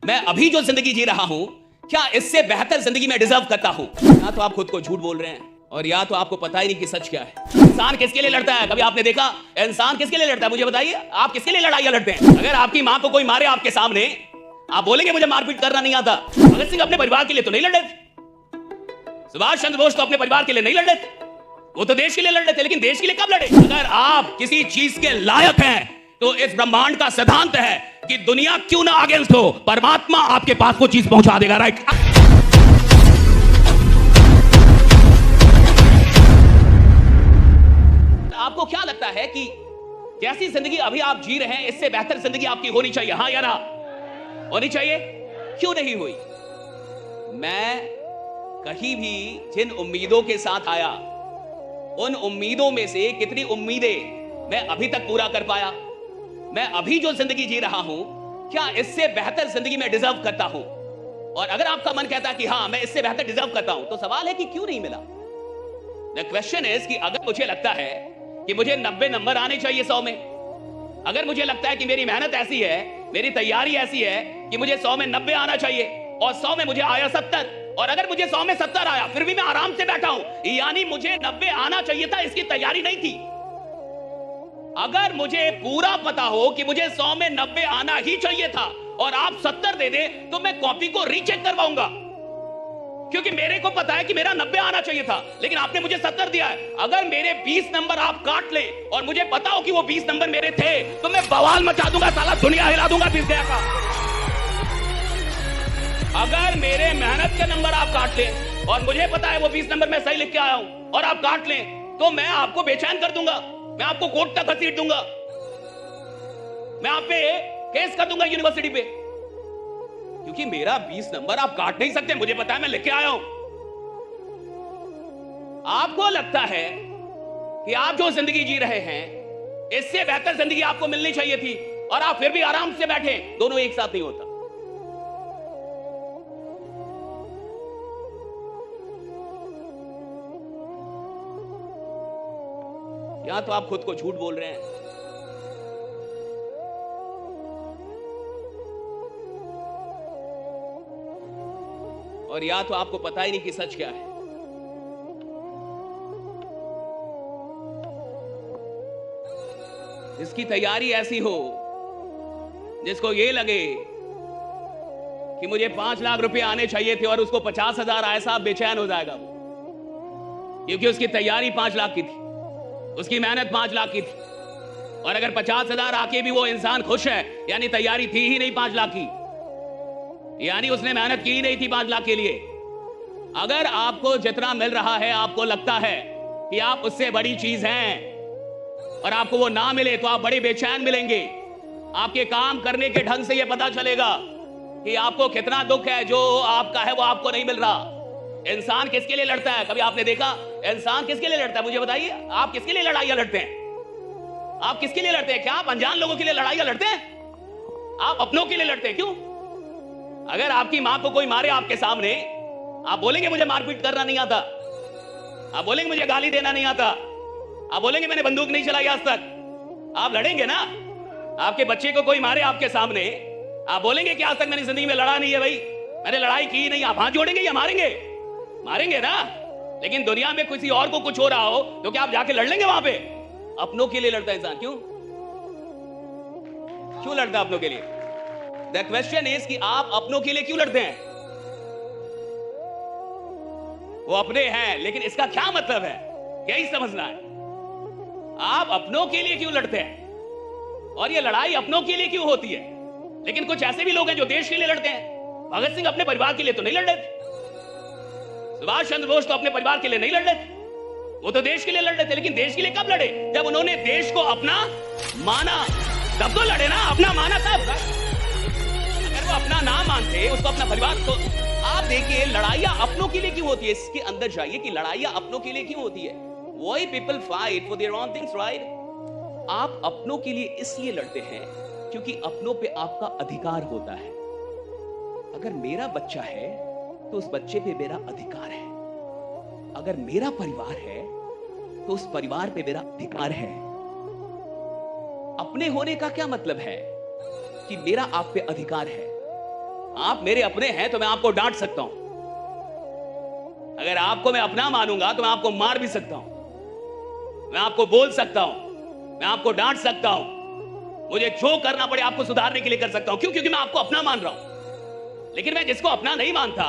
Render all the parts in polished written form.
मैं अभी जो जिंदगी जी रहा हूं, क्या इससे बेहतर जिंदगी मैं डिजर्व करता हूं? या तो आप खुद को झूठ बोल रहे हैं और या तो आपको पता ही नहीं कि सच क्या है। इंसान किसके लिए लड़ता है? कभी आपने देखा इंसान किसके लिए लड़ता है? मुझे बताइए, आप किसके लिए लड़ाइयां लड़ते हैं? अगर आपकी मां को कोई मारे आपके सामने, आप बोलेंगे मुझे मारपीट करना नहीं आता। भगत सिंह अपने परिवार के लिए तो नहीं लड़ रहे थे, सुभाष चंद्र बोस तो अपने परिवार के लिए नहीं लड़ रहे थे, वो तो देश के लिए लड़ रहे थे। लेकिन देश के लिए कब लड़े? अगर आप किसी चीज के लायक हैं तो इस ब्रह्मांड का सिद्धांत है कि दुनिया क्यों ना अगेंस्ट हो, परमात्मा आपके पास वो चीज पहुंचा देगा। राइट? आपको क्या लगता है कि जैसी जिंदगी अभी आप जी रहे हैं, इससे बेहतर जिंदगी आपकी होनी चाहिए? हाँ या ना? होनी चाहिए। क्यों नहीं हुई? मैं कहीं भी जिन उम्मीदों के साथ आया, उन उम्मीदों में से कितनी उम्मीदें मैं अभी तक पूरा कर पाया? मैं अभी जो जिंदगी जी रहा हूं, क्या इससे बेहतर जिंदगी मैं डिजर्व करता हूं? और अगर आपका मन कहता है कि हां मैं इससे बेहतर डिजर्व करता हूं, तो सवाल है कि क्यों नहीं मिला? द क्वेश्चन इज कि अगर मुझे लगता है कि मुझे 90 नंबर आने चाहिए 100 में, अगर मुझे लगता है कि मेरी मेहनत ऐसी है, मेरी तैयारी ऐसी है कि मुझे 100 में 90 आना चाहिए और 100 में मुझे आया 70, और अगर मुझे 100 में 70 आया फिर भी मैं आराम से बैठा हूं, यानी मुझे 90 आना चाहिए था, इसकी तैयारी नहीं थी। अगर मुझे पूरा पता हो कि मुझे 100 में 90 आना ही चाहिए था और आप 70 दे दे, तो मैं कॉपी को रीचेक करवाऊंगा, क्योंकि मेरे को पता है कि मेरा 90 आना चाहिए था, लेकिन आपने मुझे 70 दिया है। अगर मेरे 20 नंबर आप काट ले और मुझे पता हो कि वो 20 नंबर मेरे थे, तो मैं बवाल मचा दूंगा, साला दुनिया हिला दूंगा 20 गया का। अगर मेरे मेहनत के नंबर आप काट ले और मुझे पता है वो 20 नंबर मैं सही लिख के आया हूं और आप काट ले, तो मैं आपको बेचैन कर दूंगा, मैं आपको कोर्ट तक घसीट दूंगा, मैं आप पे केस कर दूंगा यूनिवर्सिटी पे, क्योंकि मेरा 20 नंबर आप काट नहीं सकते, मुझे पता है, मैं लिख के आया हूं। आपको लगता है कि आप जो जिंदगी जी रहे हैं, इससे बेहतर जिंदगी आपको मिलनी चाहिए थी और आप फिर भी आराम से बैठे। दोनों एक साथ नहीं होता। या तो आप खुद को झूठ बोल रहे हैं और या तो आपको पता ही नहीं कि सच क्या है। जिसकी तैयारी ऐसी हो, जिसको ये लगे कि मुझे 5 लाख रुपए आने चाहिए थे और उसको 50,000 आए, साहब बेचैन हो जाएगा वो, क्योंकि उसकी तैयारी 5 लाख की थी, उसकी मेहनत 5 लाख की थी, और अगर 50,000 आके भी वो इंसान खुश है, यानी तैयारी थी ही नहीं 5 लाख की, यानी उसने मेहनत की ही नहीं थी 5 लाख के लिए। अगर आपको जितना मिल रहा है, आपको लगता है कि आप उससे बड़ी चीज हैं और आपको वो ना मिले तो आप बड़े बेचैन मिलेंगे। आपके काम करने के ढंग से ये पता चलेगा कि आपको कितना दुख है, जो आपका है वो आपको नहीं मिल रहा। इंसान किसके लिए लड़ता है? कभी आपने देखा इंसान किसके लिए लड़ता है? मुझे बताइए, आप किसके लिए लड़ाइयां लड़ते हैं? आप किसके लिए लड़ते हैं? क्या आप अनजान लोगों के लिए लड़ाइयां लड़ते हैं? आप अपनों के लिए लड़ते हैं। क्यों? अगर आपकी मां को कोई मारे आपके सामने, आप बोलेंगे मुझे मारपीट करना नहीं आता, आप बोलेंगे मुझे गाली देना नहीं आता, आप बोलेंगे मैंने बंदूक नहीं चलाई आज तक। आप लड़ेंगे ना? आपके बच्चे को कोई मारे आपके सामने, आप बोलेंगे कि आज तक मैंने जिंदगी में लड़ा नहीं है, भाई मैंने लड़ाई की नहीं। आप हाथ जोड़ेंगे या मारेंगे? मारेंगे ना? लेकिन दुनिया में किसी और को कुछ हो रहा हो तो क्या आप जाके लड़ लेंगे वहां पे? अपनों के लिए लड़ता है इंसान। क्यों क्यों लड़ता है अपनों के लिए? द क्वेश्चन इज कि आप अपनों के लिए क्यों लड़ते हैं? वो अपने हैं, लेकिन इसका क्या मतलब है, यही समझना है। आप अपनों के लिए क्यों लड़ते हैं और ये लड़ाई अपनों के लिए क्यों होती है? लेकिन कुछ ऐसे भी लोग हैं जो देश के लिए लड़ते हैं। भगत सिंह अपने परिवार के लिए तो नहीं लड़ रहे थे, सुभाष चंद्र बोस तो अपने परिवार के लिए नहीं लड़ रहे थे, वो तो देश के लिए लड़ रहे थे। लेकिन देश के लिए कब लड़े? जब उन्होंने देश को अपना माना, तब तो लड़े ना। अपना माना तब। अगर वो अपना ना मानते, उसको अपना परिवार, तो आप देखिए लड़ाइयां अपनों के लिए क्यों होती है। इसके अंदर जाइए कि लड़ाइयां अपनों के लिए क्यों होती है। Why people fight for their own things, right? आप अपनों के लिए इसलिए लड़ते हैं क्योंकि अपनों पे आपका अधिकार होता है। अगर मेरा बच्चा है तो उस बच्चे पे मेरा अधिकार है। अगर मेरा परिवार है तो उस परिवार पे मेरा अधिकार है। अपने होने का क्या मतलब है? कि मेरा आप पे अधिकार है। आप मेरे अपने हैं तो मैं आपको डांट सकता हूं, अगर आपको मैं अपना मानूंगा तो मैं आपको मार भी सकता हूं, मैं आपको बोल सकता हूं, मैं आपको डांट सकता हूं, मुझे जो करना पड़े आपको सुधारने के लिए कर सकता हूं। क्यों? क्योंकि मैं आपको अपना मान रहा हूं। लेकिन मैं जिसको अपना नहीं मानता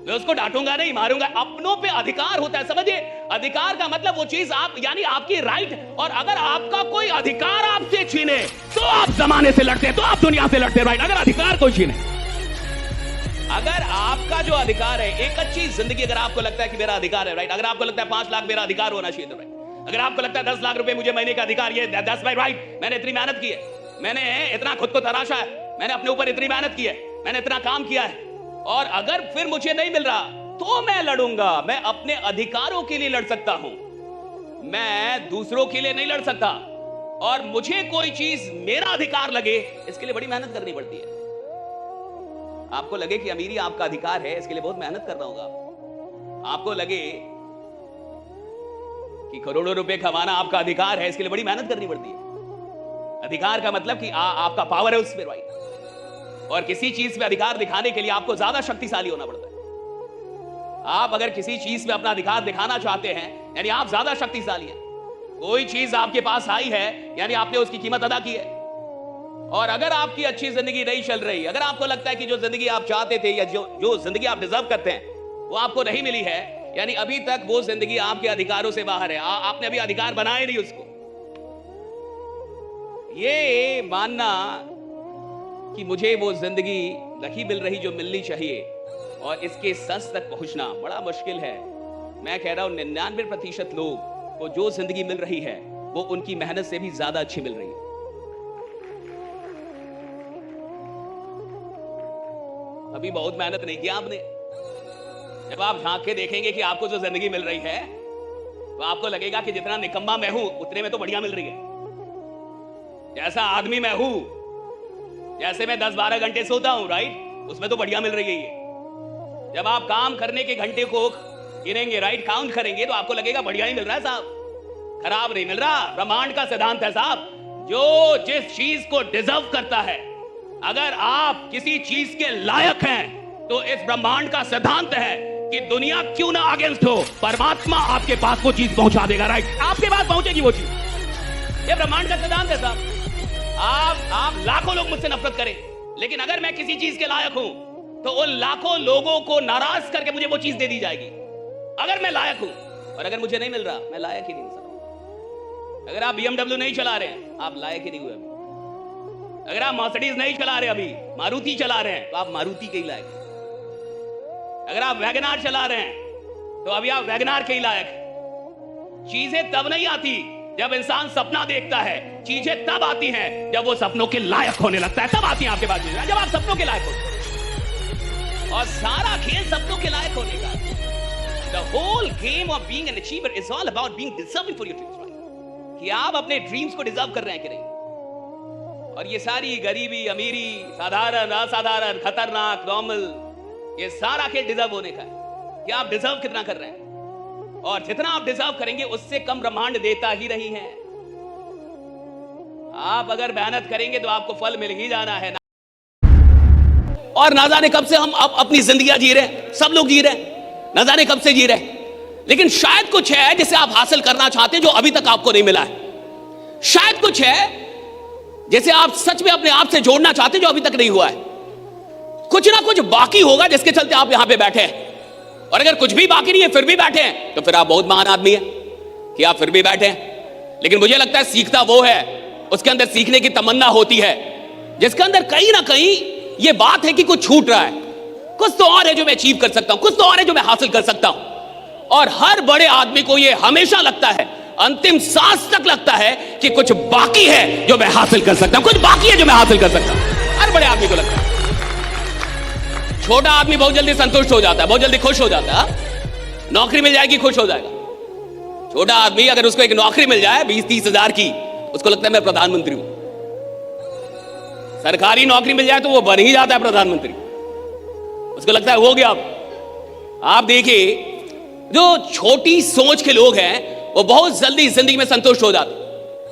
मैं उसको डांटूंगा नहीं, मारूंगा। अपनों पे अधिकार होता है, समझिए। अधिकार का मतलब वो चीज आप, यानी आपकी राइट। और अगर आपका कोई अधिकार आपसे छीने तो आप जमाने से लड़ते हैं, तो आप दुनिया से लड़ते हैं, राइट। अगर अधिकार कोई छीने, अगर आपका जो अधिकार है, एक अच्छी जिंदगी, अगर आपको लगता है कि मेरा अधिकार है, राइट, अगर आपको लगता है 5 लाख मेरा अधिकार होना चाहिए, तो राइट, अगर आपको लगता है 10 लाख रुपए मुझे महीने का अधिकार, ये दैट्स माय राइट। मैंने इतनी मेहनत की है, मैंने इतना खुद को तराशा है, मैंने अपने ऊपर इतनी मेहनत की है, मैंने इतना काम किया है, और अगर फिर मुझे नहीं मिल रहा तो मैं लड़ूंगा। मैं अपने अधिकारों के लिए लड़ सकता हूं, मैं दूसरों के लिए नहीं लड़ सकता। और मुझे कोई चीज मेरा अधिकार लगे, इसके लिए बड़ी मेहनत करनी पड़ती है। आपको लगे कि अमीरी आपका अधिकार है, इसके लिए बहुत मेहनत करना होगा। आपको लगे कि करोड़ों रुपए कमाना आपका अधिकार है, इसके लिए बड़ी मेहनत करनी पड़ती है। अधिकार का मतलब कि आपका पावर है उसमें, राइट। और किसी चीज पे अधिकार दिखाने के लिए आपको ज्यादा शक्तिशाली होना पड़ता है। आप अगर किसी चीज पे अपना अधिकार दिखाना चाहते हैं, यानी आप ज्यादा शक्तिशाली हैं। कोई चीज आपके पास आई है, यानी आपने उसकी कीमत अदा की है। और अगर आपकी अच्छी जिंदगी नहीं चल रही, अगर आपको लगता है कि जो जिंदगी आप चाहते थे या जो जिंदगी आप डिजर्व करते हैं वो आपको नहीं मिली है, यानी अभी तक वो जिंदगी आपके अधिकारों से बाहर है, आपने अभी अधिकार बनाए नहीं उसको। ये मानना कि मुझे वो जिंदगी नहीं मिल रही जो मिलनी चाहिए और इसके सच तक पहुंचना बड़ा मुश्किल है। मैं कह रहा हूं 99% लोग को जो जिंदगी मिल रही है वो उनकी मेहनत से भी ज्यादा अच्छी मिल रही है। अभी बहुत मेहनत नहीं की आपने। जब आप झांक के देखेंगे कि आपको जो जिंदगी मिल रही है तो आपको लगेगा कि जितना निकम्मा मैं हूं उतने में तो बढ़िया मिल रही है। जैसा आदमी मैं हूं, जैसे मैं 10-12 घंटे सोता हूं, राइट, उसमें तो बढ़िया मिल रही है ये। जब आप काम करने के घंटे को गिनेंगे, राइट, काउंट करेंगे, तो आपको लगेगा बढ़िया ही मिल रहा है साहब, खराब नहीं मिल रहा। ब्रह्मांड का सिद्धांत है साहब, जो जिस चीज को डिजर्व करता है, अगर आप किसी चीज के लायक हैं तो इस ब्रह्मांड का सिद्धांत है कि दुनिया क्यों ना अगेंस्ट हो, परमात्मा आपके पास वो चीज पहुंचा देगा, राइट, आपके पास पहुंचेगी वो चीज। ये ब्रह्मांड का सिद्धांत है साहब। आप लाखों लोग मुझसे नफरत करें, लेकिन अगर मैं किसी चीज के लायक हूं तो उन लाखों लोगों को नाराज करके मुझे वो चीज दे दी जाएगी, अगर मैं लायक हूं। और अगर मुझे नहीं मिल रहा, मैं लायक ही नहीं हूं। अगर आप BMW नहीं चला रहे हैं, आप लायक ही नहीं हुए अभी। अगर आप मर्सिडीज नहीं चला रहे, अभी मारुति चला रहे हैं, तो आप मारुति के ही लायक। अगर आप वैगनार चला रहे हैं तो अभी आप वैगनार के ही लायक। चीजें तब नहीं आती जब इंसान सपना देखता है, चीजें तब आती हैं जब वो सपनों के लायक होने लगता है, तब आती हैं आपके पास चीजें, जब आप सपनों के लायक होते। और सारा खेल सपनों के लायक होने का। The whole game of being an achiever is all about being deserving for your dreams, right? कि आप अपने ड्रीम्स को डिजर्व कर रहे हैं कि नहीं। और ये सारी गरीबी, अमीरी, साधारण, असाधारण, खतरनाक, नॉर्मल, ये सारा खेल डिजर्व होने का है कि आप डिजर्व कितना कर रहे हैं। और जितना आप डिजर्व करेंगे उससे कम ब्रह्मांड देता ही नहीं है। आप अगर मेहनत करेंगे तो आपको फल मिल ही जाना है। और ना जाने कब से हम अपनी जिंदगियां जी रहे हैं, सब लोग जी रहे हैं, ना जाने कब से जी रहे हैं। लेकिन शायद कुछ है जिसे आप हासिल करना चाहते हैं जो अभी तक आपको नहीं मिला है। शायद कुछ है जैसे आप सच में अपने आप से जोड़ना चाहते हैं जो अभी तक नहीं हुआ है। कुछ ना कुछ बाकी होगा जिसके चलते आप यहां पे बैठे हैं। और अगर कुछ भी बाकी नहीं है फिर भी बैठे हैं तो फिर आप बहुत महान आदमी हैं कि आप फिर भी बैठे हैं। लेकिन मुझे लगता है सीखता वो है, उसके अंदर सीखने की तमन्ना होती है, जिसके अंदर कहीं ना कहीं ये बात है कि कुछ छूट रहा है, कुछ तो और है जो मैं अचीव कर सकता हूं, कुछ तो और है जो मैं हासिल कर सकता हूं। और हर बड़े आदमी को ये हमेशा लगता है, अंतिम सांस तक लगता है कि कुछ बाकी है जो मैं हासिल कर सकता हूं, कुछ बाकी है जो मैं हासिल कर सकता हूं। हर बड़े आदमी को लगता है। छोटा आदमी बहुत जल्दी संतुष्ट हो जाता है, बहुत जल्दी खुश हो जाता है। नौकरी मिल जाएगी खुश हो जाएगा। छोटा आदमी अगर उसको एक नौकरी मिल जाए 20-30 हजार की, उसको लगता है मैं प्रधानमंत्री हूं। सरकारी नौकरी मिल जाए तो वो बन ही जाता है प्रधानमंत्री, उसको लगता है हो गया। आप देखिए जो छोटी सोच के लोग हैं वो बहुत जल्दी जिंदगी में संतुष्ट हो जाते हैं।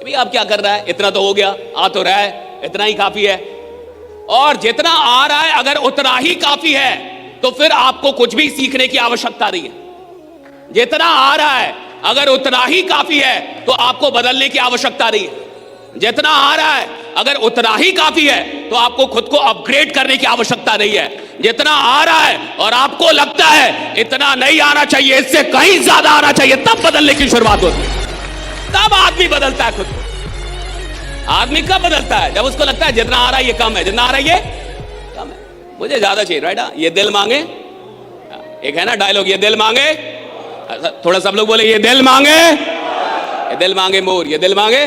भाई आप क्या कर रहा है, इतना तो हो गया, आ तो रहा है, इतना ही काफी है। और जितना आ रहा है अगर उतना ही काफी है तो फिर आपको कुछ भी सीखने की आवश्यकता नहीं है। जितना आ रहा है अगर उतना ही काफी है तो आपको बदलने की आवश्यकता नहीं है। जितना आ रहा है अगर उतना ही काफी है तो आपको खुद को अपग्रेड करने की आवश्यकता नहीं है। जितना आ रहा है और आपको लगता है इतना नहीं आना चाहिए, इससे कहीं ज्यादा आना चाहिए, तब बदलने की शुरुआत होती है। तब आदमी बदलता है खुद को। आदमी कब बदलता है? जब उसको लगता है जितना आ रहा है ये कम है, जितना आ रहा है ये कम है, मुझे ज्यादा चाहिए। राइट? ये दिल मांगे, एक है ना डायलॉग, ये दिल मांगे, थोड़ा सब लोग बोले ये दिल मांगे, ये दिल मांगे मोर, ये दिल मांगे।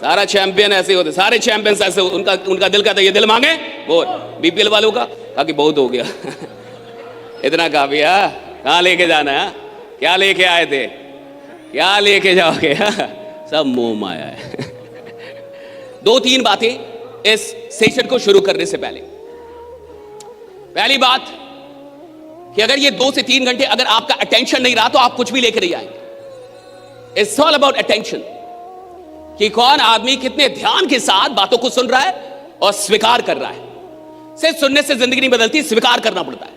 सारा चैंपियन ऐसे होते, सारे चैंपियंस ऐसे, उनका दिल कहता है ये दिल मांगे मोर। बीपीएल वालों का कि बहुत हो गया इतना काफी है, कहां लेके जाना है, क्या लेके आए थे, क्या लेके जाओगे? सब मोह माया है। दो तीन बातें इस सेशन को शुरू करने से पहले। पहली बात कि अगर ये 2 से 3 घंटे अगर आपका अटेंशन नहीं रहा तो आप कुछ भी लेकर नहीं आएंगे। इट्स ऑल अबाउट अटेंशन, कि कौन आदमी कितने ध्यान के साथ बातों को सुन रहा है और स्वीकार कर रहा है। सिर्फ सुनने से जिंदगी नहीं बदलती, स्वीकार करना पड़ता है।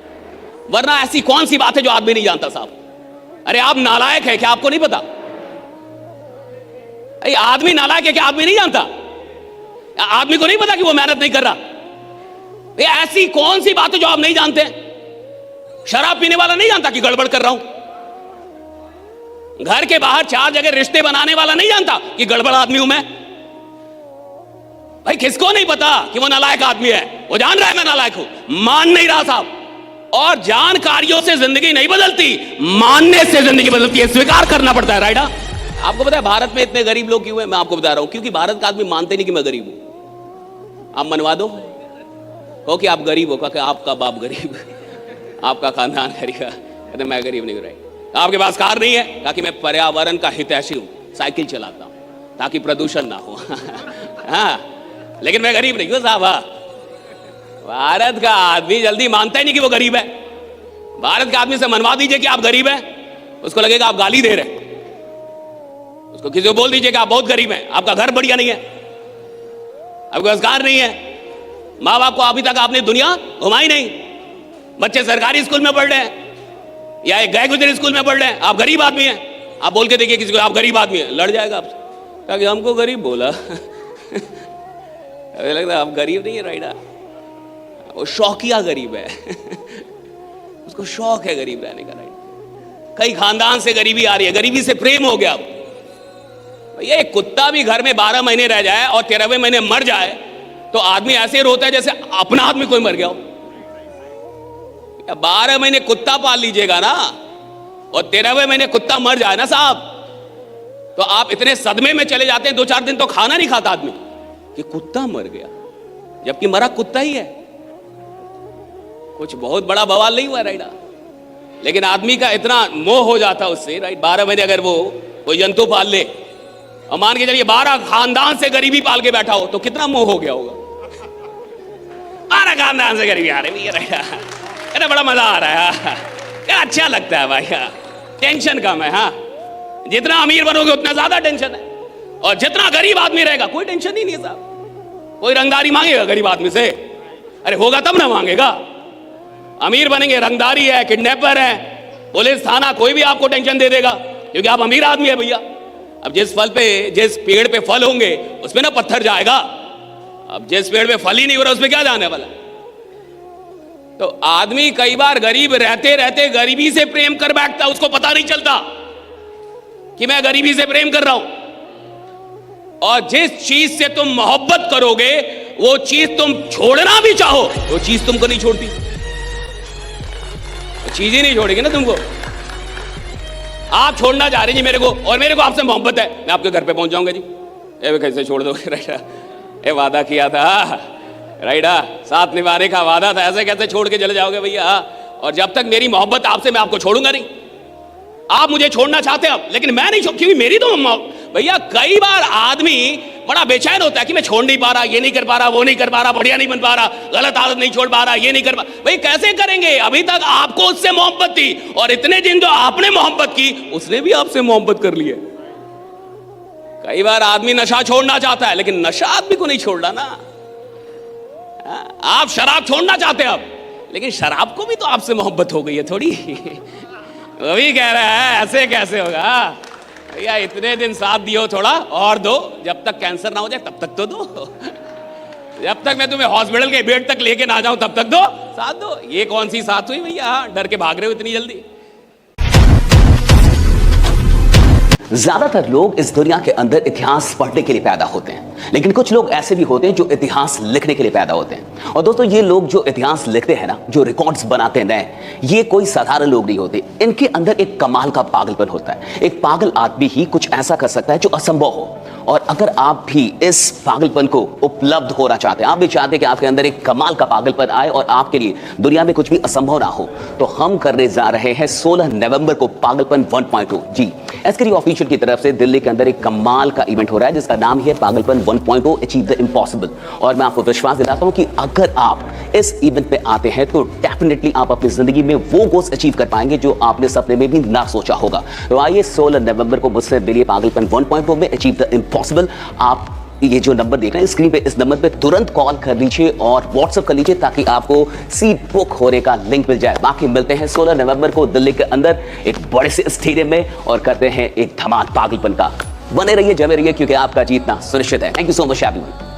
वरना ऐसी कौन सी बात है जो आदमी नहीं जानता साहब? अरे आप नालायक है क्या, आपको नहीं पता? अरे आदमी नालायक है क्या, आदमी नहीं जानता? आदमी को नहीं पता कि वो मेहनत नहीं कर रहा? ऐसी कौन सी बात है जो आप नहीं जानते? शराब पीने वाला नहीं जानता कि गड़बड़ कर रहा हूं। घर के बाहर 4 जगह रिश्ते बनाने वाला नहीं जानता कि गड़बड़ आदमी हूं मैं। भाई किसको नहीं पता कि वो नालायक आदमी है? वो जान रहा है मैं नालायक हूं, मान नहीं रहा साहब। और जानकारियों से जिंदगी नहीं बदलती, मानने से जिंदगी बदलती है, स्वीकार करना पड़ता है। राइट? आपको पता है भारत में इतने गरीब लोग क्यों हैं? मैं आपको बता रहा हूं, क्योंकि भारत का आदमी मानते नहीं कि मैं गरीब हूं। आप मनवा दो हो कि आप गरीब हो, कि आपका बाप गरीब, आपका खानदान गरीब, कहते मैं गरीब नहीं हूं। राइट? आपके पास कार नहीं है, कहा कि मैं पर्यावरण का हितैषी हूं, साइकिल चलाता हूं ताकि प्रदूषण ना हो। हाँ, लेकिन मैं गरीब नहीं हूं साहब। भारत का आदमी जल्दी मानता ही नहीं कि वो गरीब है। भारत के आदमी से मनवा दीजिए कि आप गरीब हैं, उसको लगेगा आप गाली दे रहे हैं। उसको किसी को बोल दीजिए कि आप बहुत गरीब हैं, आपका घर बढ़िया नहीं है, आपके पास कार नहीं है, माँ बाप को अभी तक आपने दुनिया घुमाई नहीं, बच्चे सरकारी स्कूल में पढ़ रहे हैं या एक गए गुजरे स्कूल में पढ़ रहे हैं, आप गरीब आदमी हैं। आप बोल के देखिए किसी को आप गरीब आदमी हैं, लड़ जाएगा आपसे, ताकि हमको गरीब बोला। अभी लगता है आप गरीब नहीं है। राइडा वो शौकिया गरीब है। उसको शौक है गरीब रहने का। राइट? कई खानदान से गरीबी आ रही है, गरीबी से प्रेम हो गया। ये कुत्ता भी घर में 12 महीने रह जाए और 13वें महीने मर जाए तो आदमी ऐसे रोता है जैसे अपना आदमी कोई मर गया हो। 12 महीने कुत्ता पाल लीजिएगा ना और 13वें महीने कुत्ता मर जाए ना साहब, तो आप इतने सदमे में चले जाते हैं, 2-4 दिन तो खाना नहीं खाता आदमी कि कुत्ता मर गया, जबकि मरा कुत्ता ही है। कुछ बहुत बड़ा बवाल नहीं हुआ। राइट? लेकिन आदमी का इतना मोह हो जाता उससे। राइट? 12 महीने अगर वो कोई जंतु पाल ले और मान के चलिए 12 खानदान से गरीबी पाल के बैठा हो तो कितना मोह हो गया होगा। 12 खानदान से गरीबी आ रही है, अरे बड़ा मजा आ रहा है यार, अच्छा लगता है भाई। टेंशन कम है। हाँ, जितना अमीर बनोगे उतना ज्यादा टेंशन है, और जितना गरीब आदमी रहेगा कोई टेंशन ही नहीं है साहब। कोई रंगदारी मांगेगा गरीब आदमी से? अरे होगा तब ना मांगेगा। अमीर बनेंगे, रंगदारी है, किडनैपर है, पुलिस थाना, कोई भी आपको टेंशन दे देगा क्योंकि आप अमीर आदमी है भैया। अब जिस पेड़ पे फल होंगे उसमें ना पत्थर जाएगा। अब जिस पेड़ पे फल ही नहीं हो रहा उसमें क्या जाने वाला? तो आदमी कई बार गरीब रहते रहते गरीबी से प्रेम कर बैठता, उसको पता नहीं चलता कि मैं गरीबी से प्रेम कर रहा हूं। और जिस चीज से तुम मोहब्बत करोगे वो चीज तुम छोड़ना भी चाहो वो चीज तुमको नहीं छोड़ती, चीज ही नहीं छोड़ेगी ना तुमको। आप छोड़ना चाह रहे जी मेरे को, और मेरे को आपसे मोहब्बत है, मैं आपके घर पे पहुंच जाऊंगा जी। ये कैसे छोड़ दोगे? राइट? ये वादा किया था, राइट? साथ निभाने का वादा था, ऐसे कैसे छोड़ के चले जाओगे भैया? और जब तक मेरी मोहब्बत आपसे, मैं आपको छोड़ूंगा नहीं। आप मुझे छोड़ना चाहते हैं लेकिन मैं नहीं छोड़, क्योंकि मेरी तो भैया कई बार आदमी बड़ा बेचैन होता है कि मैं छोड़ नहीं पा रहा, ये नहीं कर पा रहा, वो नहीं कर पा रहा, बढ़िया नहीं बन पा रहा, गलत आदत नहीं छोड़ पा रहा, ये नहीं कर पा। भाई कैसे करेंगे? अभी तक आपको उससे मोहब्बत थी, और इतने दिन जो आपने मोहब्बत की उसने भी आपसे मोहब्बत कर लिया। कई बार आदमी नशा छोड़ना चाहता है लेकिन नशा आदमी को नहीं छोड़ रहा ना। आप शराब छोड़ना चाहते हैं अब, लेकिन शराब को भी तो आपसे मोहब्बत हो गई है थोड़ी। वो भी कह रहा है ऐसे कैसे होगा भैया, इतने दिन साथ दियो, थोड़ा और दो, जब तक कैंसर ना हो जाए तब तक तो दो, जब तक मैं तुम्हें हॉस्पिटल के बेड तक लेके ना जाऊं तब तक दो, साथ दो। ये कौन सी साथ हुई भैया, डर के भाग रहे हो इतनी जल्दी। ज्यादातर लोग इस दुनिया के अंदर इतिहास पढ़ने के लिए पैदा होते हैं, लेकिन कुछ लोग ऐसे भी होते हैं जो इतिहास लिखने के लिए पैदा होते हैं। और दोस्तों, ये लोग जो इतिहास लिखते हैं ना, जो रिकॉर्ड्स बनाते हैं नए, ये कोई साधारण लोग नहीं होते। इनके अंदर एक कमाल का पागलपन होता है। एक पागल आदमी ही कुछ ऐसा कर सकता है जो असंभव हो। और अगर आप भी इस पागलपन को उपलब्ध होना चाहते हैं, आप भी चाहते हैं कि आपके अंदर एक कमाल का पागलपन आए और आपके लिए दुनिया में कुछ भी असंभव ना हो, तो हम करने जा रहे हैं 16 नवंबर को पागलपन 1.0। जी, एसकेडी ऑफिशियल की तरफ से दिल्ली के अंदर एक कमाल का इवेंट हो रहा है जिसका नाम है पागलपन 1.0 अचीव द इम्पॉसिबल। और मैं आपको विश्वास दिलाता हूं कि अगर आप इस इवेंट पे आते हैं तो डेफिनेटली आप अपनी जिंदगी में वो गोल्स अचीव कर पाएंगे जो आपने सपने में भी ना सोचा होगा। तो आइए 16 नवंबर को मुझसे मिलिए पागलपन 1.0 में अचीव द इम्पॉसिबल। आप ये जो नंबर देख रहे हैं स्क्रीन पे, इस नंबर पे तुरंत कॉल कर लीजिए और व्हाट्सएप कर लीजिए ताकि आपको सीट बुक होने का लिंक मिल जाए। बाकी मिलते हैं 16 नवंबर को दिल्ली के अंदर एक बड़े से स्टेडियम में और करते हैं एक धमाल पागलपन का। बने रहिए, जमे रहिए, क्योंकि आपका जीतना सुनिश्चित है। Thank you so much everyone.